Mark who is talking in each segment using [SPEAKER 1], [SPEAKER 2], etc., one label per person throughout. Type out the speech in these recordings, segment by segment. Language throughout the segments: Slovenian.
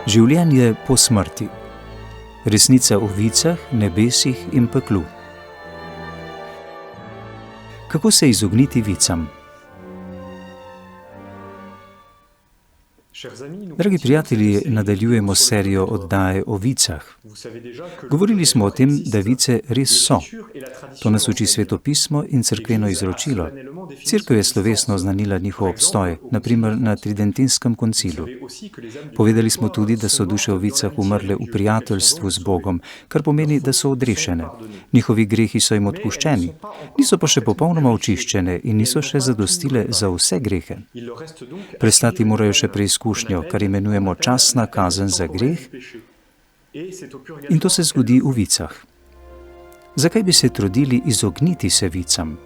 [SPEAKER 1] Življenje po smrti. Resnica o vicah, nebesih in peklu. Kako se izogniti vicam? Dragi prijatelji, nadaljujemo serijo oddaje o vicah. Govorili smo o tem, da vice res so. To nas uči svetopismo in cerkveno izročilo. Cerkev je slovesno oznanila njihov obstoj, na primer na Tridentinskem koncilu. Povedali smo tudi, da so duše v vicah umrle v prijateljstvu z Bogom, kar pomeni, da so odrešene. Njihovi grehi so jim odpuščeni, niso pa še popolnoma očiščene in niso še zadostile za vse grehe. Prestati morajo še preizkušnjo, kar imenujemo časna kazen za greh, in to se zgodi v vicah. Zakaj bi se trudili izogniti se vicam?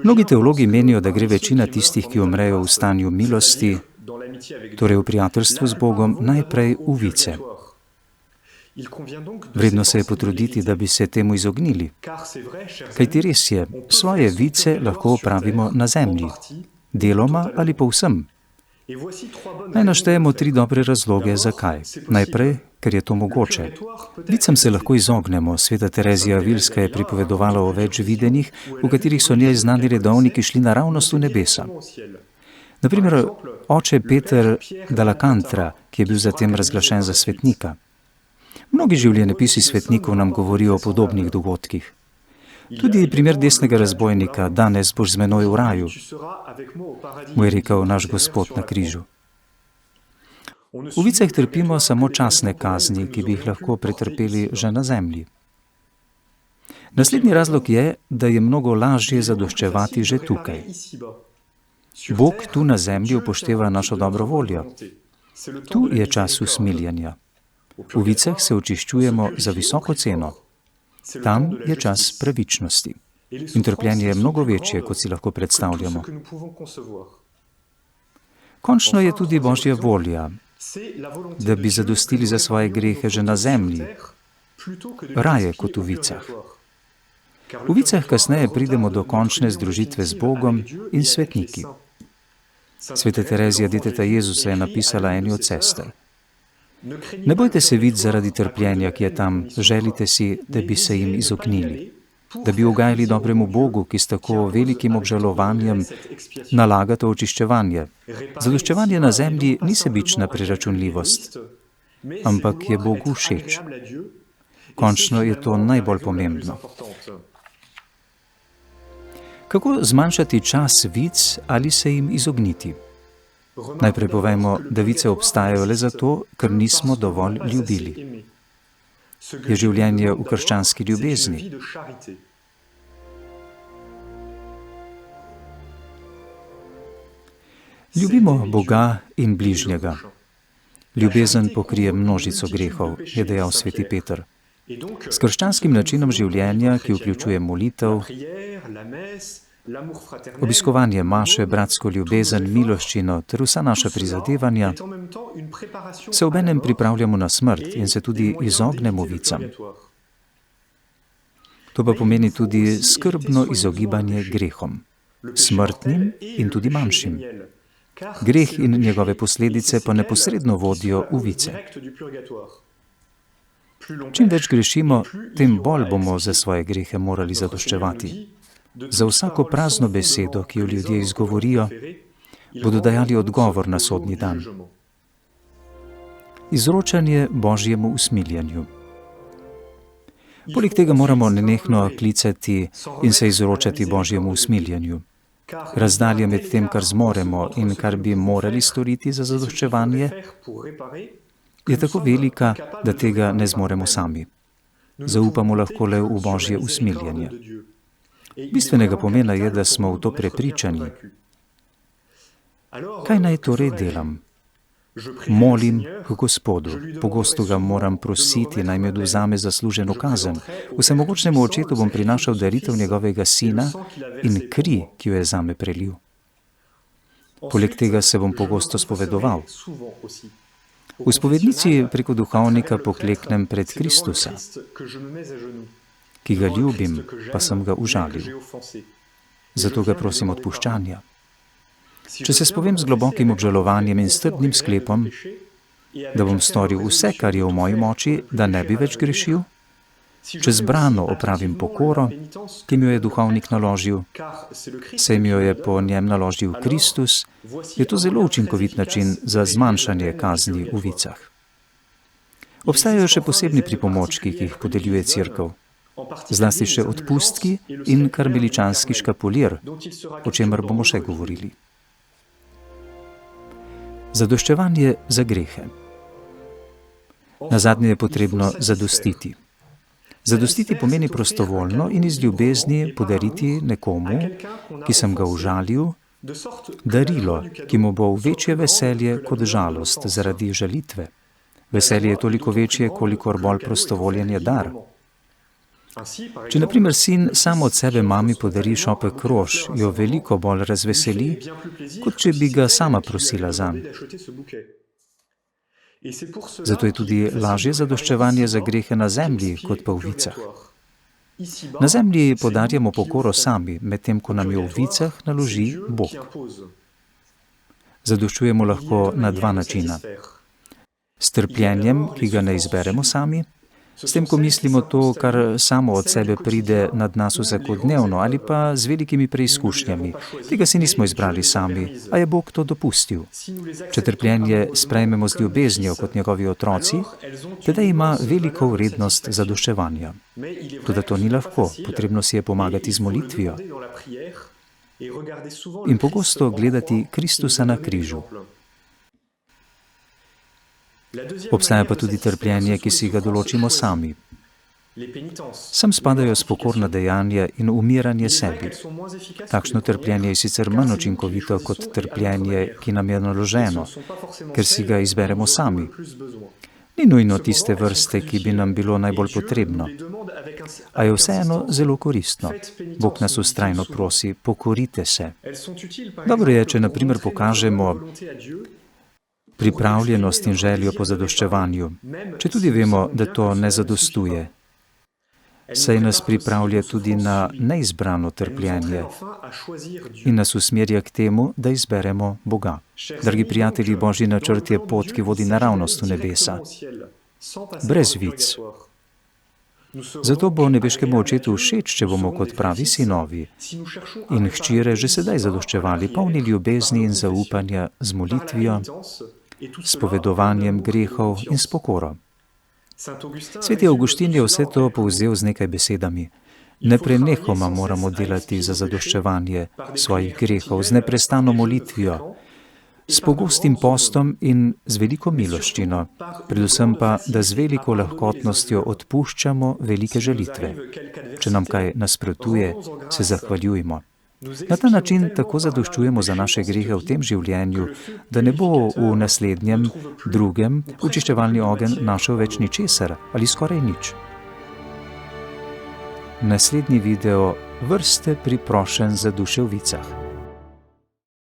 [SPEAKER 1] Mnogi teologi menijo, da gre večina tistih, ki umrejo v stanju milosti, torej v prijateljstvu z Bogom, najprej v vice. Vredno se je potruditi, da bi se temu izognili. Kajti res je, svoje vice lahko opravimo na zemlji, deloma ali povsem. Naj naštejemo 3 dobre razloge, zakaj. Najprej, ker je to mogoče. Vicam se lahko izognemo. Sveta Terezija Avilska je pripovedovala o več videnjih, v katerih so njej znani redovniki šli naravnost v nebesa. Na primer, oče Peter Dalacantra, ki je bil zatem razglašen za svetnika. Mnogi življenjepisi svetnikov nam govorijo o podobnih dogodkih. Tudi primer desnega razbojnika, danes boš z menoj v raju, mu je rekel naš Gospod na križu. V vicah trpimo samo časne kazni, ki bi jih lahko pretrpeli že na zemlji. Naslednji razlog je, da je mnogo lažje zadoščevati že tukaj. Bog tu na zemlji upošteva našo dobro voljo. Tu je čas usmiljanja. V vicah se očiščujemo za visoko ceno. Tam je čas pravičnosti. In trpljenje je mnogo večje, kot si lahko predstavljamo. Končno je tudi Božja volja, da bi zadostili za svoje grehe že na zemlji, raje kot v vicah. V vicah kasneje pridemo do končne združitve z Bogom in svetniki. Sveta Terezija deteta Jezusa je napisala eni od sester. Ne bojte se vic zaradi trpljenja, ki je tam, želite si, da bi se jim izognili, da bi ugajali dobremu Bogu, ki s tako velikim obžalovanjem nalaga to očiščevanje. Zadoščevanje na zemlji ni sebična preračunljivost, ampak je Bogu všeč. Končno je to najbolj pomembno. Kako zmanjšati čas vic ali se jim izogniti? Najprej povejmo, da vice obstajajo le zato, ker nismo dovolj ljubili. Je življenje v krščanski ljubezni. Ljubimo Boga in bližnjega. Ljubezen pokrije množico grehov, je dejal sveti Peter. S krščanskim načinom življenja, ki vključuje molitev, obiskovanje maše, bratsko ljubezen, miloščino ter vsa naša prizadevanja, se obenem pripravljamo na smrt in se tudi izognemo vicam. To pa pomeni tudi skrbno izogibanje grehom, smrtnim in tudi manjšim. Greh in njegove posledice pa neposredno vodijo v vice. Čim več grešimo, tem bolj bomo za svoje grehe morali zadoščevati. Za vsako prazno besedo, ki jo ljudje izgovorijo, bodo dajali odgovor na sodni dan. Izročanje Božjemu usmiljenju. Poleg tega moramo nenehno klicati in se izročati Božjemu usmiljenju. Razdalja med tem, kar zmoremo in kar bi morali storiti za zadoščevanje, je tako velika, da tega ne zmoremo sami. Zaupamo lahko le v Božje usmiljenje. Bistvenega pomena je, da smo v to prepričani. Kaj naj torej delam? Molim k Gospodu. Pogosto ga moram prositi, naj mi odvzame zasluženo kazen. Vsemogočnemu Očetu bom prinašal daritev njegovega Sina in kri, ki jo je zame prelil. Poleg tega se bom pogosto spovedoval. V spovednici preko duhovnika pokleknem pred Kristusa, ki ga ljubim, pa sem ga užalil. Zato ga prosim odpuščanja. Če se spovem z globokim obžalovanjem in s trdnim sklepom, da bom storil vse, kar je v moji moči, da ne bi več grešil, če zbrano opravim pokoro, ki mi jo je duhovnik naložil, saj mi jo je po njem naložil Kristus, je to zelo učinkovit način za zmanjšanje kazni v vicah. Obstajajo še posebni pripomočki, ki jih podeljuje Cerkev, zlasti še odpustki in karmeličanski škapulir, o čemer bomo še govorili. Zadoščevanje za grehe. Nazadnje je potrebno zadostiti. Zadostiti pomeni prostovoljno in iz ljubezni podariti nekomu, ki sem ga užalil, darilo, ki mu bo v večje veselje kot žalost zaradi žalitve. Veselje je toliko večje, kolikor bolj prostovoljen je dar. Če na primer sin sam od sebe mami podari šopek rož, jo veliko bolj razveseli, kot če bi ga sama prosila zanj. Zato je tudi lažje zadoščevanje za grehe na zemlji, kot pa v vicah. Na zemlji podarjamo pokoro sami, medtem ko nam jo v vicah naloži Bog. Zadoščujemo lahko na dva načina. S trpljenjem, ki ga ne izberemo sami, s tem, ko mislimo to, kar samo od sebe pride nad nas vsakodnevno, ali pa z velikimi preizkušnjami. Tega si nismo izbrali sami, a je Bog to dopustil. Če trpljenje sprejmemo z ljubeznijo kot njegovi otroci, teda ima veliko vrednost zadoščevanja. Toda to ni lahko, potrebno si je pomagati z molitvijo in pogosto gledati Kristusa na križu. Obstaja pa tudi trpljenje, ki si ga določimo sami. Sem spadajo spokorna dejanja in umiranje sebi. Takšno trpljenje je sicer manj učinkovito kot trpljenje, ki nam je naloženo, ker si ga izberemo sami. Ni nujno tiste vrste, ki bi nam bilo najbolj potrebno, a je vseeno zelo koristno. Bog nas vztrajno prosi, pokorite se. Dobro je, če na primer pokažemo pripravljenost in željo po zadoščevanju, če tudi vemo, da to ne zadostuje. Saj nas pripravlja tudi na neizbrano trpljenje in nas usmerja k temu, da izberemo Boga. Dragi prijatelji, Božji načrt je pot, ki vodi naravnost v nebesa, brez vic. Zato bo nebeškemu očetu všeč, če bomo kot pravi sinovi in hčere že sedaj zadoščevali, polni ljubezni in zaupanja z molitvijo, s povedovanjem grehov in s pokoro. Sveti Avguštin je vse to povzel z nekaj besedami. Neprenehoma moramo delati za zadoščevanje svojih grehov, z neprestano molitvijo, s pogostim postom in z veliko miloščino, predvsem pa, da z veliko lahkotnostjo odpuščamo velike žalitve. Če nam kaj nasprotuje, se zahvaljujmo. Na ta način tako zadoščujemo za naše grehe v tem življenju, da ne bo v naslednjem, drugem, očiščevalni ogenj našel več ničesar ali skoraj nič. Naslednji video: vrste priprošenj za duše v vicah.